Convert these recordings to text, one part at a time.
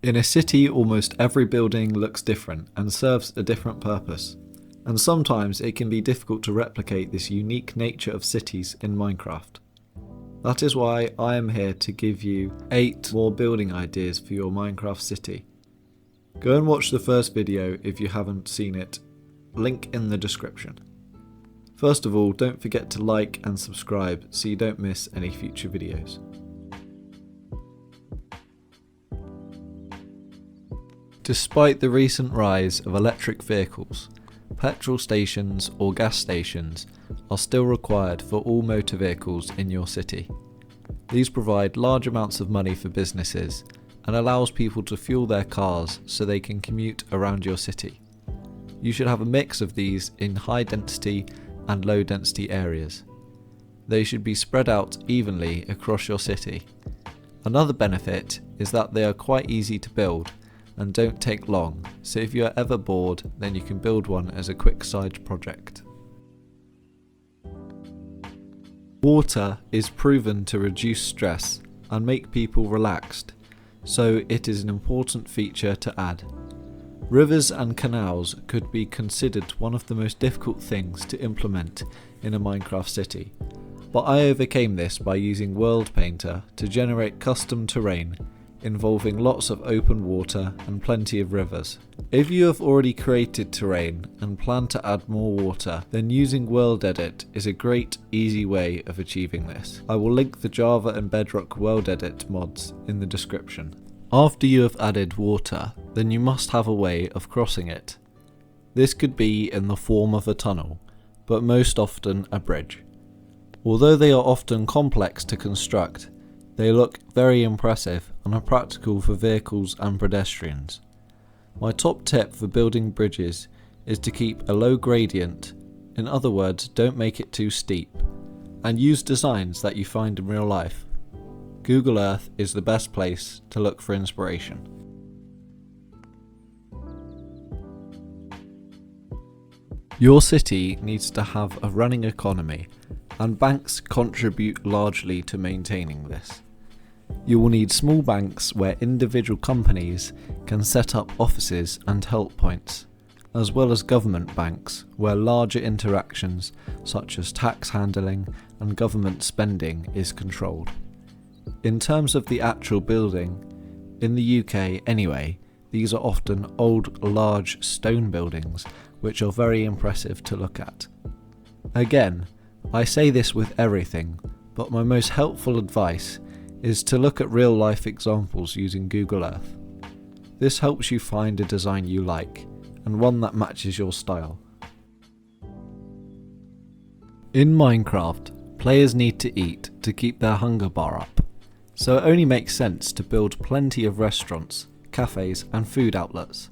In a city, almost every building looks different and serves a different purpose, and sometimes it can be difficult to replicate this unique nature of cities in Minecraft. That is why I am here to give you 8 more building ideas for your Minecraft city. Go and watch the first video if you haven't seen it, link in the description. First of all, don't forget to like and subscribe so you don't miss any future videos. Despite the recent rise of electric vehicles, petrol stations or gas stations are still required for all motor vehicles in your city. These provide large amounts of money for businesses and allows people to fuel their cars so they can commute around your city. You should have a mix of these in high density and low density areas. They should be spread out evenly across your city. Another benefit is that they are quite easy to build and don't take long, so if you are ever bored, then you can build one as a quick side project. Water is proven to reduce stress and make people relaxed, so it is an important feature to add. Rivers and canals could be considered one of the most difficult things to implement in a Minecraft city, but I overcame this by using World Painter to generate custom terrain involving lots of open water and plenty of rivers. If you have already created terrain and plan to add more water, then using World Edit is a great, easy way of achieving this. I will link the Java and Bedrock World Edit mods in the description. After you have added water, then you must have a way of crossing it. This could be in the form of a tunnel, but most often a bridge. Although they are often complex to construct, they look very impressive and are practical for vehicles and pedestrians. My top tip for building bridges is to keep a low gradient, in other words, don't make it too steep, and use designs that you find in real life. Google Earth is the best place to look for inspiration. Your city needs to have a running economy, and banks contribute largely to maintaining this. You will need small banks where individual companies can set up offices and help points, as well as government banks where larger interactions such as tax handling and government spending is controlled. In terms of the actual building, in the UK anyway, these are often old large stone buildings which are very impressive to look at. Again, I say this with everything, but my most helpful advice is to look at real life examples using Google Earth. This helps you find a design you like, and one that matches your style. In Minecraft, players need to eat to keep their hunger bar up, so it only makes sense to build plenty of restaurants, cafes and food outlets.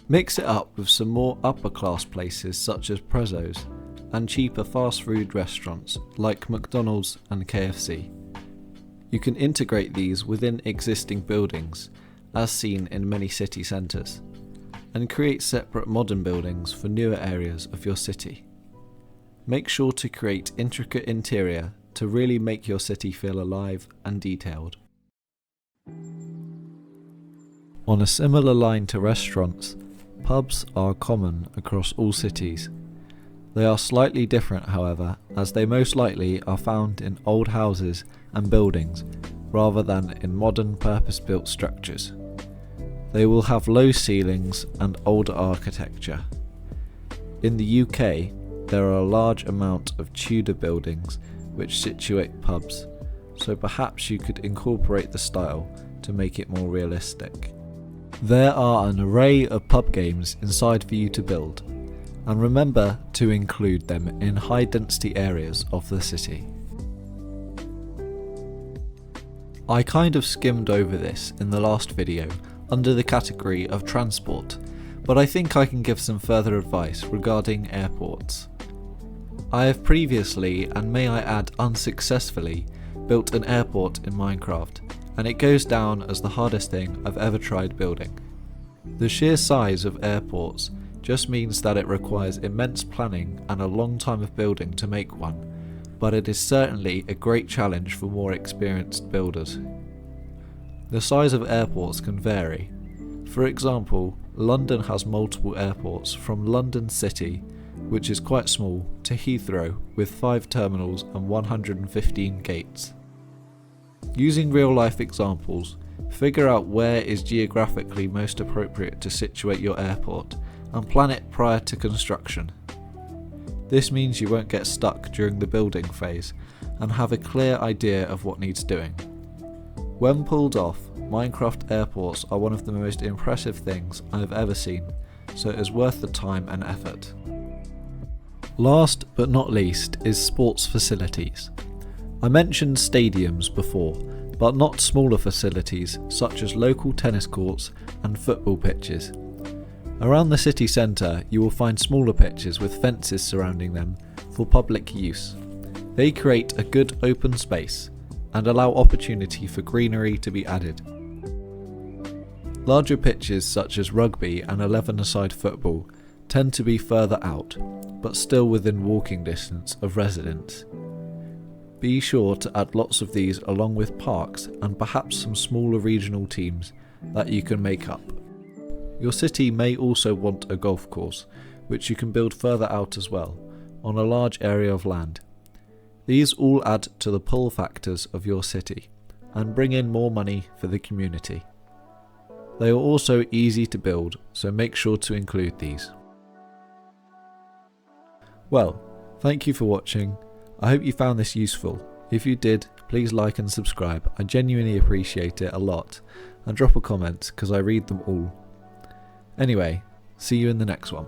Mix it up with some more upper class places such as Prezzo's, and cheaper fast food restaurants like McDonald's and KFC. You can integrate these within existing buildings, as seen in many city centres, and create separate modern buildings for newer areas of your city. Make sure to create intricate interior to really make your city feel alive and detailed. On a similar line to restaurants, pubs are common across all cities. They are slightly different, however, as they most likely are found in old houses and buildings rather than in modern purpose-built structures. They will have low ceilings and older architecture. In the UK, there are a large amount of Tudor buildings which situate pubs, so perhaps you could incorporate the style to make it more realistic. There are an array of pub games inside for you to build, and remember to include them in high density areas of the city. I kind of skimmed over this in the last video under the category of transport, but I think I can give some further advice regarding airports. I have previously, and may I add unsuccessfully, built an airport in Minecraft, and it goes down as the hardest thing I've ever tried building. The sheer size of airports just means that it requires immense planning and a long time of building to make one, but it is certainly a great challenge for more experienced builders. The size of airports can vary, For example, London has multiple airports, from London City, which is quite small, to Heathrow with 5 terminals and 115 gates. Using real life examples, figure out where is geographically most appropriate to situate your airport and plan it prior to construction. This means you won't get stuck during the building phase and have a clear idea of what needs doing. When pulled off, Minecraft airports are one of the most impressive things I have ever seen, so it is worth the time and effort. Last but not least is sports facilities. I mentioned stadiums before, but not smaller facilities such as local tennis courts and football pitches. Around the city centre you will find smaller pitches with fences surrounding them for public use. They create a good open space and allow opportunity for greenery to be added. Larger pitches such as rugby and 11-a-side football tend to be further out, but still within walking distance of residents. Be sure to add lots of these along with parks and perhaps some smaller regional teams that you can make up. Your city may also want a golf course, which you can build further out as well, on a large area of land. These all add to the pull factors of your city and bring in more money for the community. They are also easy to build, so make sure to include these. Well, thank you for watching. I hope you found this useful. If you did, please like and subscribe. I genuinely appreciate it a lot. And drop a comment because I read them all. Anyway, see you in the next one.